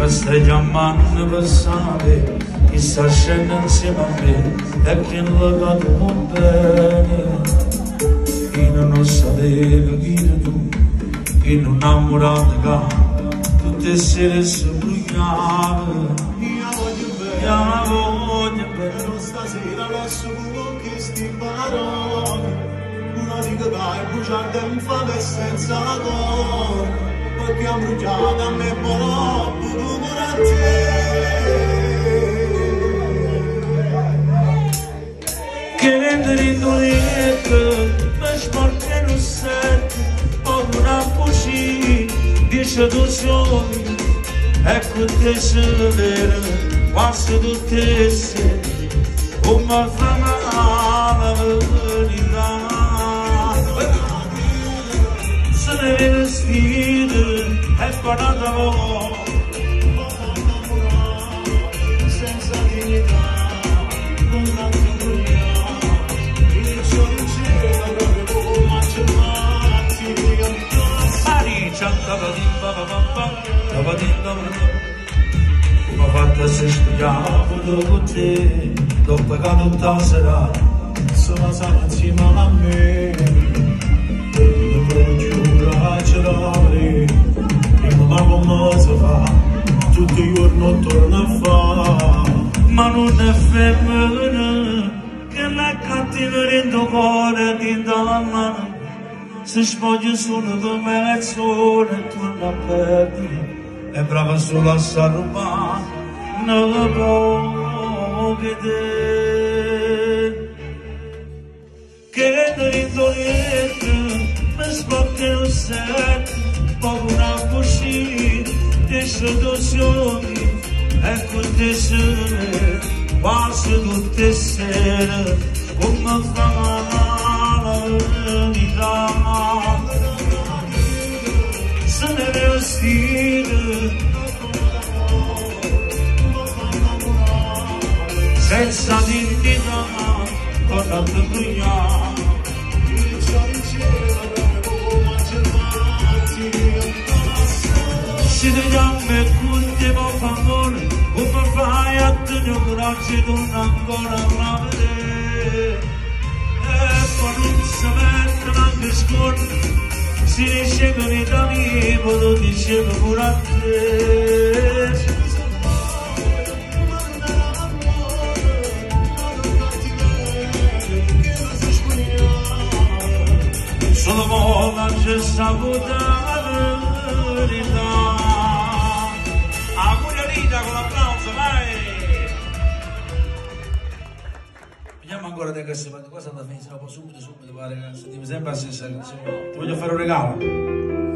Stai chiamando per sapere chi sta scendendo insieme a me e chi non l'ha dato bene. Chi non sapeva chi eri tu, chi non ha murato che tutte le sere si bruciava. Io voglio bene, però stasera lascio con queste parole. Una dica che è bruciata in fame senza cuore, perché ha bruciato a me però pure a te. che dritto mi sporca non sente, ho una fucina di seduzioni, ecco te se vede. Quasi tutte se come fa la verità se ne viene sfide e guardata senza dignità non la vergogna il sole in cielo proprio ma c'è Mari cantava di papà come fatta se studiavo con te, l'ho pagato tutta sera, sono stato insieme a me, non devo giurare a girare, prima ma come si fa, tutti i giorni torno a fare. ma non è femmina, che la cattiveria in tuo cuore ti dà, si spoglia solo per mezz'ora e torna a perdere. È brava solo a salvare, non può vedere. Che dritto mi sbocca il set, ho una fucina di seduzioni, ecco te sere, quasi tutte sere, come fa la verità. Se ne deve stile senza dignità con la vergogna si vediamo e contiamo favore come fai a tenere coraggio non ancora una vedere e poi non si mettono anche scorte. Si dice che mi dammi, poi lo dicevo pure a te. Solo mola c'è saputo la verità. Auguri Rita con l'applauso, vai! Vediamo ancora te che si fa, qua sta da finire, se no poi subito pare che sentiamo sempre la stessa canzone. Ti voglio fare un regalo.